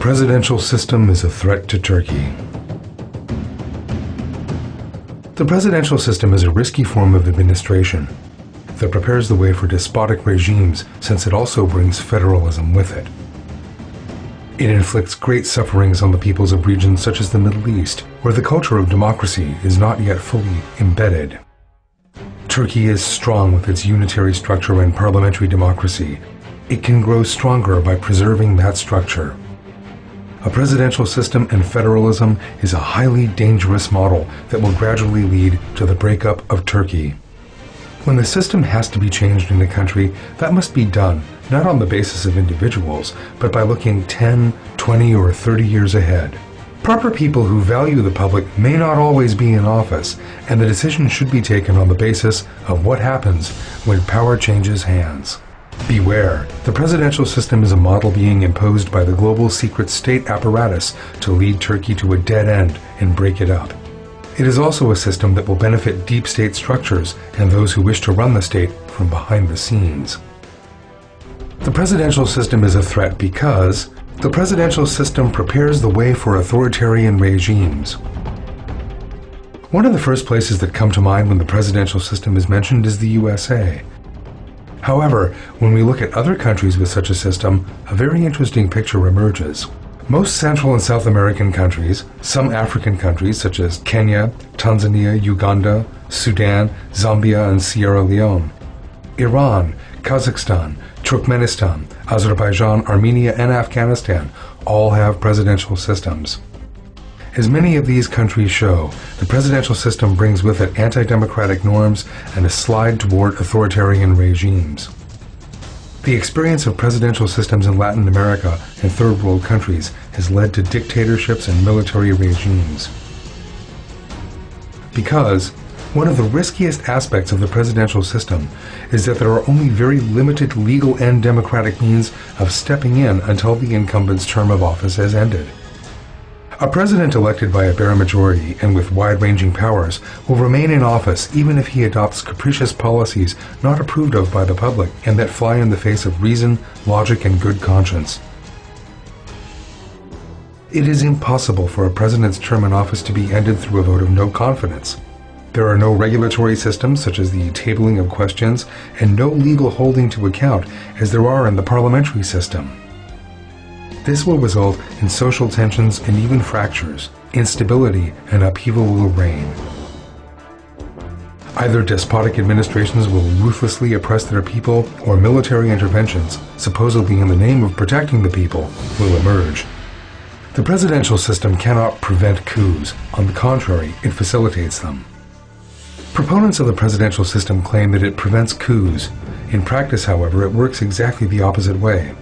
presidential system is a threat to Turkey. The presidential system is a risky form of administration that prepares the way for despotic regimes, since it also brings federalism with it. It inflicts great sufferings on the peoples of regions such as the Middle East, where the culture of democracy is not yet fully embedded. Turkey is strong with its unitary structure and parliamentary democracy. It can grow stronger by preserving that structure. A presidential system and federalism is a highly dangerous model that will gradually lead to the breakup of Turkey. When the system has to be changed in a country, that must be done not on the basis of individuals, but by looking 10, 20, or 30 years ahead. Proper people who value the public may not always be in office, and the decision should be taken on the basis of what happens when power changes hands. Beware, the presidential system is a model being imposed by the global secret state apparatus to lead Turkey to a dead end and break it up. It is also a system that will benefit deep state structures and those who wish to run the state from behind the scenes. The presidential system is a threat because the presidential system prepares the way for authoritarian regimes. One of the first places that come to mind when the presidential system is mentioned is the USA. However, when we look at other countries with such a system, a very interesting picture emerges. Most Central and South American countries, some African countries such as Kenya, Tanzania, Uganda, Sudan, Zambia, and Sierra Leone, Iran, Kazakhstan, Turkmenistan, Azerbaijan, Armenia, and Afghanistan all have presidential systems. As many of these countries show, the presidential system brings with it anti-democratic norms and a slide toward authoritarian regimes. The experience of presidential systems in Latin America and third world countries has led to dictatorships and military regimes. Because one of the riskiest aspects of the presidential system is that there are only very limited legal and democratic means of stepping in until the incumbent's term of office has ended. A president elected by a bare majority and with wide-ranging powers will remain in office even if he adopts capricious policies not approved of by the public and that fly in the face of reason, logic, and good conscience. It is impossible for a president's term in office to be ended through a vote of no confidence. There are no regulatory systems such as the tabling of questions and no legal holding to account as there are in the parliamentary system. This will result in social tensions and even fractures. Instability and upheaval will reign. Either despotic administrations will ruthlessly oppress their people, or military interventions, supposedly in the name of protecting the people, will emerge. The presidential system cannot prevent coups. On the contrary, it facilitates them. Proponents of the presidential system claim that it prevents coups. In practice, however, it works exactly the opposite way.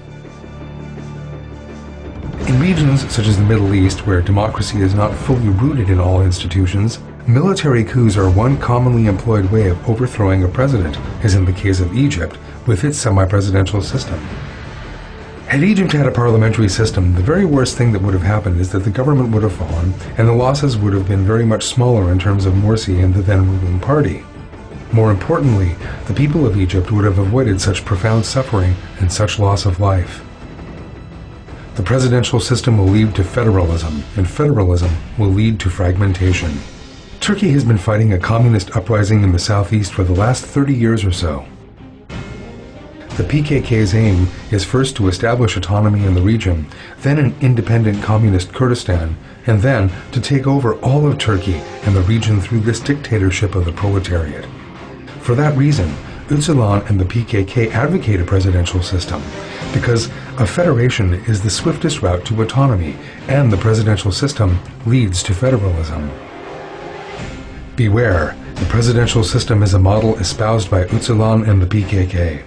In regions such as the Middle East, where democracy is not fully rooted in all institutions, military coups are one commonly employed way of overthrowing a president, as in the case of Egypt, with its semi-presidential system. Had Egypt had a parliamentary system, the very worst thing that would have happened is that the government would have fallen, and the losses would have been very much smaller in terms of Morsi and the then ruling party. More importantly, the people of Egypt would have avoided such profound suffering and such loss of life. The presidential system will lead to federalism, and federalism will lead to fragmentation. Turkey has been fighting a communist uprising in the southeast for the last 30 years or so. The PKK's aim is first to establish autonomy in the region, then an independent communist Kurdistan, and then to take over all of Turkey and the region through this dictatorship of the proletariat. For that reason, Öcalan and the PKK advocate a presidential system, because a federation is the swiftest route to autonomy, and the presidential system leads to federalism. Beware, the presidential system is a model espoused by Öcalan and the PKK.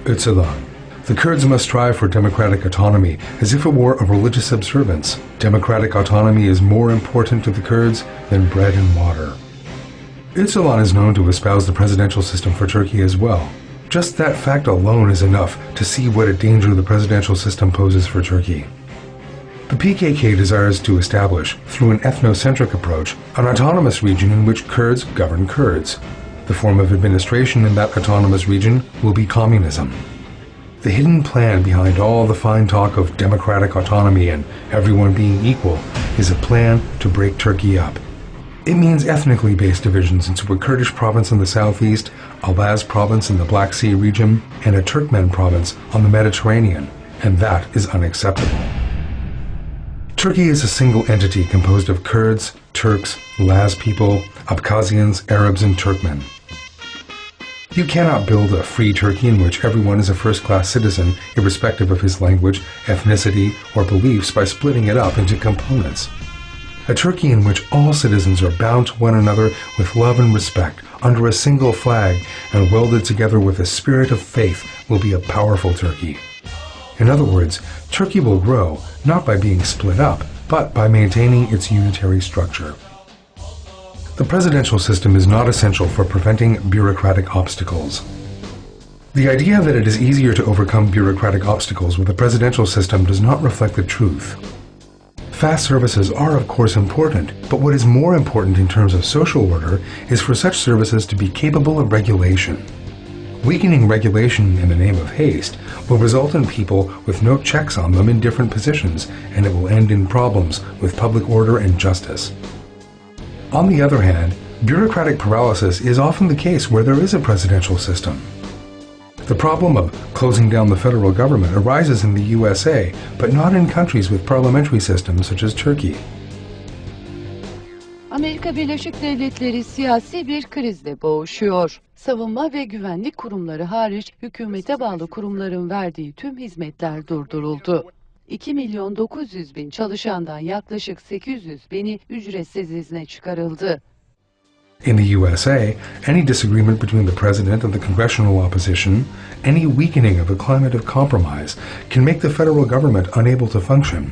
Öcalan: the Kurds must strive for democratic autonomy as if it were a religious observance. Democratic autonomy is more important to the Kurds than bread and water. Öcalan is known to espouse the presidential system for Turkey as well. Just that fact alone is enough to see what a danger the presidential system poses for Turkey. The PKK desires to establish, through an ethnocentric approach, an autonomous region in which Kurds govern Kurds. The form of administration in that autonomous region will be communism. The hidden plan behind all the fine talk of democratic autonomy and everyone being equal is a plan to break Turkey up. It means ethnically based divisions into a Kurdish province in the southeast, a Laz province in the Black Sea region, and a Turkmen province on the Mediterranean, and that is unacceptable. Turkey is a single entity composed of Kurds, Turks, Laz people, Abkhazians, Arabs, and Turkmen. You cannot build a free Turkey in which everyone is a first-class citizen, irrespective of his language, ethnicity, or beliefs, by splitting it up into components. A Turkey in which all citizens are bound to one another with love and respect under a single flag and welded together with a spirit of faith will be a powerful Turkey. In other words, Turkey will grow not by being split up, but by maintaining its unitary structure. The presidential system is not essential for preventing bureaucratic obstacles. The idea that it is easier to overcome bureaucratic obstacles with a presidential system does not reflect the truth. Fast services are of course important, but what is more important in terms of social order is for such services to be capable of regulation. Weakening regulation in the name of haste will result in people with no checks on them in different positions, and it will end in problems with public order and justice. On the other hand, bureaucratic paralysis is often the case where there is a presidential system. The problem of closing down the federal government arises in the USA, but not in countries with parliamentary systems such as Turkey. Amerika Birleşik Devletleri siyasi bir krizle boğuşuyor. Savunma ve güvenlik kurumları hariç hükümete bağlı kurumların verdiği tüm hizmetler durduruldu. 2.900.000 çalışandan yaklaşık 800.000'i ücretsiz izne çıkarıldı. In the USA, any disagreement between the president and the congressional opposition, any weakening of a climate of compromise, can make the federal government unable to function.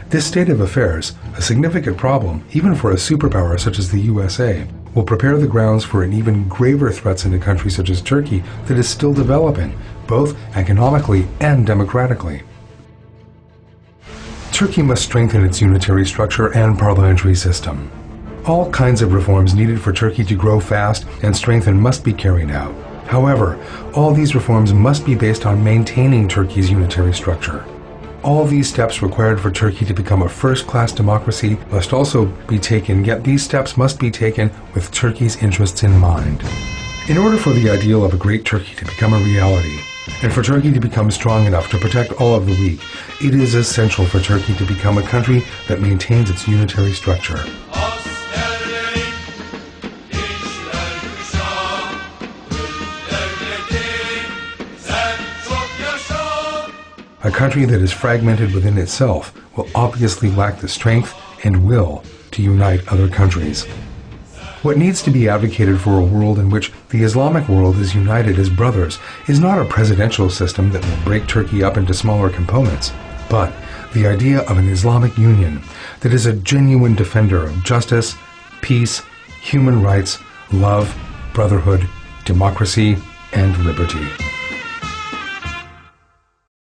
This state of affairs, a significant problem even for a superpower such as the USA, will prepare the grounds for an even graver threats in a country such as Turkey that is still developing, both economically and democratically. Turkey must strengthen its unitary structure and parliamentary system. All kinds of reforms needed for Turkey to grow fast and strengthen must be carried out. However, all these reforms must be based on maintaining Turkey's unitary structure. All these steps required for Turkey to become a first-class democracy must also be taken, yet these steps must be taken with Turkey's interests in mind. In order for the ideal of a great Turkey to become a reality, and for Turkey to become strong enough to protect all of the weak, it is essential for Turkey to become a country that maintains its unitary structure. A country that is fragmented within itself will obviously lack the strength and will to unite other countries. What needs to be advocated for a world in which the Islamic world is united as brothers is not a presidential system that will break Turkey up into smaller components, but the idea of an Islamic Union that is a genuine defender of justice, peace, human rights, love, brotherhood, democracy, and liberty.